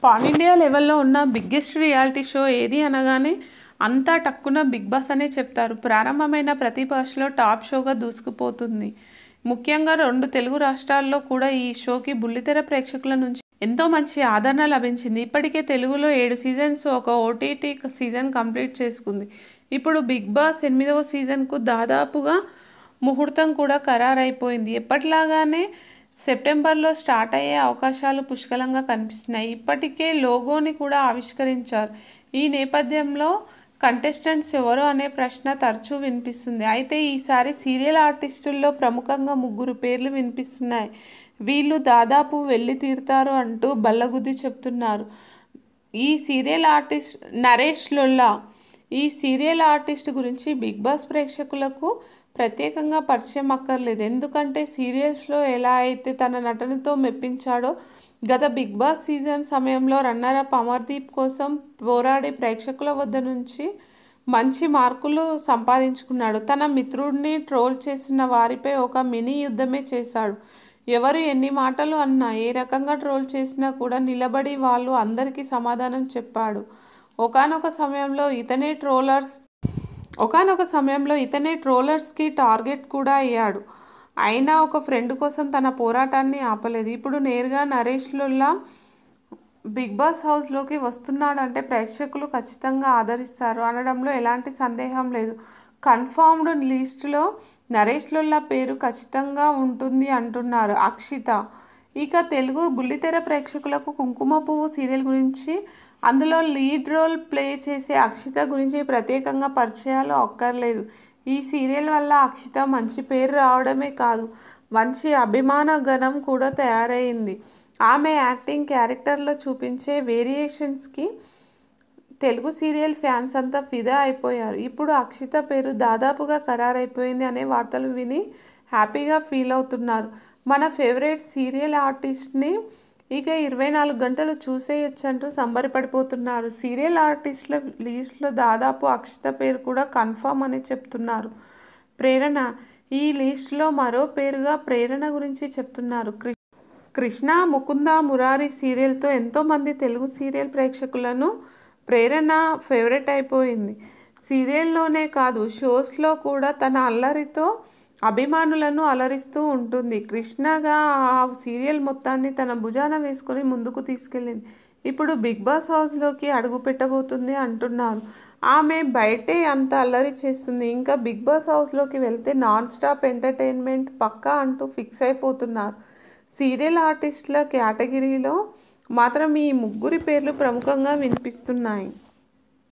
Pan India లెవెల్లో ఉన్న biggest reality show ఏది అనగానే అంతా టక్కున బిగ్ బాస్ అనే చెప్తారు. ప్రారంభమైన ప్రతి భాషలో టాప్ షోగా దూసుకుపోతుంది. ముఖ్యంగా 2 తెలుగు రాష్ట్రాల్లో కూడా ఈ షోకి బుల్లితెర ప్రేక్షకుల నుంచి ఎంతో మంచి ఆదరణ లభించింది. ఇప్పటికే తెలుగులో 7 సీజన్స్, ఒక ఓటీటీ సీజన్ కంప్లీట్ చేసుకుంది. ఇప్పుడు బిగ్ బాస్ 8వ సీజన్కు దాదాపుగా ముహూర్తం కూడా ఖరారైపోయింది. ఎప్పటిలాగానే సెప్టెంబర్లో స్టార్ట్ అయ్యే అవకాశాలు పుష్కలంగా కనిపిస్తున్నాయి. ఇప్పటికే లోగోని కూడా ఆవిష్కరించారు. ఈ నేపథ్యంలో కంటెస్టెంట్స్ ఎవరు అనే ప్రశ్న తరచూ వినిపిస్తుంది. అయితే ఈసారి సీరియల్ ఆర్టిస్టుల్లో ప్రముఖంగా 3 పేర్లు వినిపిస్తున్నాయి. వీళ్ళు దాదాపు వెళ్ళి తీరుతారు అంటూ బల్లగుద్ది చెప్తున్నారు. ఈ సీరియల్ ఆర్టిస్ట్ నరేష్ లొల్లా. ఈ సీరియల్ ఆర్టిస్ట్ గురించి బిగ్ బాస్ ప్రేక్షకులకు ప్రత్యేకంగా పరిచయం అక్కర్లేదు. ఎందుకంటే సీరియల్స్లో ఎలా అయితే తన నటనతో మెప్పించాడో, గత బిగ్ బాస్ సీజన్ సమయంలో రన్నరప్ అమర్దీప్ కోసం పోరాడి ప్రేక్షకుల వద్ద నుంచి మంచి మార్కులు సంపాదించుకున్నాడు. తన మిత్రుడిని ట్రోల్ చేసిన వారిపై ఒక మినీ యుద్ధమే చేశాడు. ఎవరు ఎన్ని మాటలు అన్నా, ఏ రకంగా ట్రోల్ చేసినా కూడా నిలబడి వాళ్ళు అందరికీ సమాధానం చెప్పాడు. ఒకానొక సమయంలో ఇతనే ట్రోలర్స్కి టార్గెట్ కూడా అయ్యాడు. అయినా ఒక ఫ్రెండ్ కోసం తన పోరాటాన్ని ఆపలేదు. ఇప్పుడు నేరుగా నరేష్ లొల్లా బిగ్ బాస్ హౌస్లోకి వస్తున్నాడంటే ప్రేక్షకులు ఖచ్చితంగా ఆదరిస్తారు అనడంలో ఎలాంటి సందేహం లేదు. కన్ఫర్మ్డ్ లిస్టులో నరేష్ లొల్లా పేరు ఖచ్చితంగా ఉంటుంది అంటున్నారు అక్షిత. ఇక తెలుగు బుల్లితెర ప్రేక్షకులకు కుంకుమ పువ్వు సీరియల్ గురించి, అందులో లీడ్ రోల్ ప్లే చేసే అక్షిత గురించి ప్రత్యేకంగా పరిచయాలు అక్కర్లేదు. ఈ సీరియల్ వల్ల అక్షిత మంచి పేరు రావడమే కాదు, మంచి అభిమాన గణం కూడా తయారైంది. ఆమె యాక్టింగ్, క్యారెక్టర్లో చూపించే వేరియేషన్స్కి తెలుగు సీరియల్ ఫ్యాన్స్ అంతా ఫిదా అయిపోయారు. ఇప్పుడు అక్షిత పేరు దాదాపుగా ఖరారైపోయింది అనే వార్తలు విని హ్యాపీగా ఫీల్ అవుతున్నారు. మన ఫేవరెట్ సీరియల్ ఆర్టిస్ట్ని ఇక 24 గంటలు చూసేయొచ్చంటూ సంబరపడిపోతున్నారు. సీరియల్ ఆర్టిస్టుల లిస్టులో దాదాపు అక్షిత పేరు కూడా కన్ఫర్మ్ అని చెప్తున్నారు. ప్రేరణ. ఈ లిస్టులో మరో పేరుగా ప్రేరణ గురించి చెప్తున్నారు. కృష్ణ ముకుంద మురారి సీరియల్తో ఎంతోమంది తెలుగు సీరియల్ ప్రేక్షకులను ప్రేరణ ఫేవరెట్ అయిపోయింది. సీరియల్లోనే కాదు, షోస్లో కూడా తన అల్లరితో అభిమానులను అలరిస్తూ ఉంటుంది. కృష్ణగా ఆ సీరియల్ మొత్తాన్ని తన భుజాన వేసుకొని ముందుకు తీసుకెళ్ళింది. ఇప్పుడు బిగ్ బాస్ హౌస్లోకి అడుగు పెట్టబోతుంది అంటున్నారు. ఆమె బయటే అంత అల్లరి చేస్తుంది, ఇంకా బిగ్ బాస్ హౌస్లోకి వెళ్తే నాన్ స్టాప్ ఎంటర్టైన్మెంట్ పక్కా అంటూ ఫిక్స్ అయిపోతున్నారు. సీరియల్ ఆర్టిస్టుల కేటగిరీలో మాత్రం ఈ 3 పేర్లు ప్రముఖంగా వినిపిస్తున్నాయి.